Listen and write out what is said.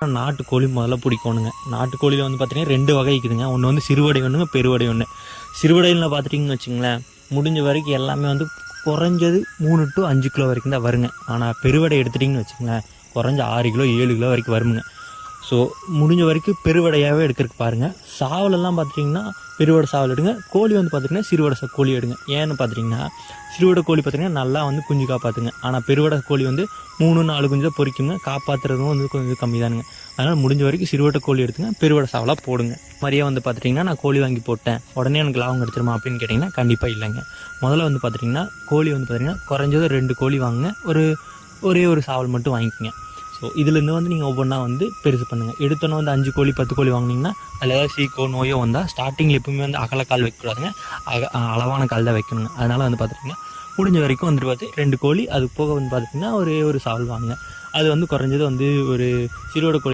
நாட்டுக்கோழி முதல்ல பிடிக்கணுங்க. நாட்டுக்கோழியில் வந்து பார்த்தீங்கன்னா 2 வகை இருக்குதுங்க. ஒன்று வந்து சிறுவடை ஒன்றுங்க, பெருவடை ஒன்று. சிறுவடையில் பார்த்துட்டிங்கன்னு வச்சுங்களேன், முடிஞ்ச வரைக்கும் எல்லாமே வந்து குறைஞ்சது 3 to 5 கிலோ வரைக்கும் தான் வருங்க. ஆனால் பெருவடை எடுத்துட்டிங்கன்னு வச்சுங்களேன், குறைஞ்ச 6 கிலோ 7 கிலோ வரைக்கும் வருங்க. ஸோ முடிஞ்ச வரைக்கும் பெருவடையாகவே எடுக்கிறதுக்கு பாருங்கள். சாவலெல்லாம் பார்த்துட்டிங்கன்னா பெருவடை சாவல் எடுங்க. கோழி வந்து பார்த்திங்கன்னா சிறுவடை கோழி எடுங்க. ஏன்னு பார்த்துட்டிங்கன்னா சிறுவடை கோழி பார்த்திங்கன்னா நல்லா வந்து குஞ்சு காப்பாற்றுங்க. ஆனால் பெருவடை கோழி வந்து 3-4 குஞ்சு தான் பொறிக்குங்க. காப்பாற்றுறதும் வந்து கொஞ்சம் கம்மி தானுங்க. அதனால் முடிஞ்ச வரைக்கும் சிறுவடை கோழி எடுத்துங்க, பெருவடை சாவலாக போடுங்க. மாதிரியே வந்து பார்த்துட்டிங்கன்னா நான் கோழி வாங்கி போட்டேன் உடனே எனக்கு லாபம் கிடச்சிருமா அப்படின்னு கேட்டிங்கன்னா கண்டிப்பாக இல்லைங்க. முதல்ல வந்து பார்த்துட்டிங்கன்னா கோழி வந்து பார்த்திங்கன்னா குறைஞ்சது 2 கோழி வாங்குங்க. ஒரே ஒரு சாவல் மட்டும் வாங்கிக்கோங்க. ஸோ இதுலேருந்து வந்து நீங்கள் ஒவ்வொன்றா வந்து பெருசு பண்ணுங்கள். எடுத்தோன்னே வந்து 5 கோழி 10 கோழி வாங்கினீங்கன்னா அதில் ஏதாவது சீக்கோ நோயோ வந்தால் ஸ்டார்டிங்கில் எப்பவுமே வந்து அகலக்கால் வைக்கக்கூடாதுங்க. அளவான கால் தான் வைக்கணுங்க. அதனால் வந்து பார்த்துட்டிங்கன்னா முடிஞ்ச வரைக்கும் வந்துட்டு பார்த்து 2 கோழி, அது போக வந்து பார்த்துட்டிங்கன்னா ஒரே ஒரு சாவல் வாங்குங்க. அது வந்து குறைஞ்சது வந்து ஒரு சிறுவடை கோழி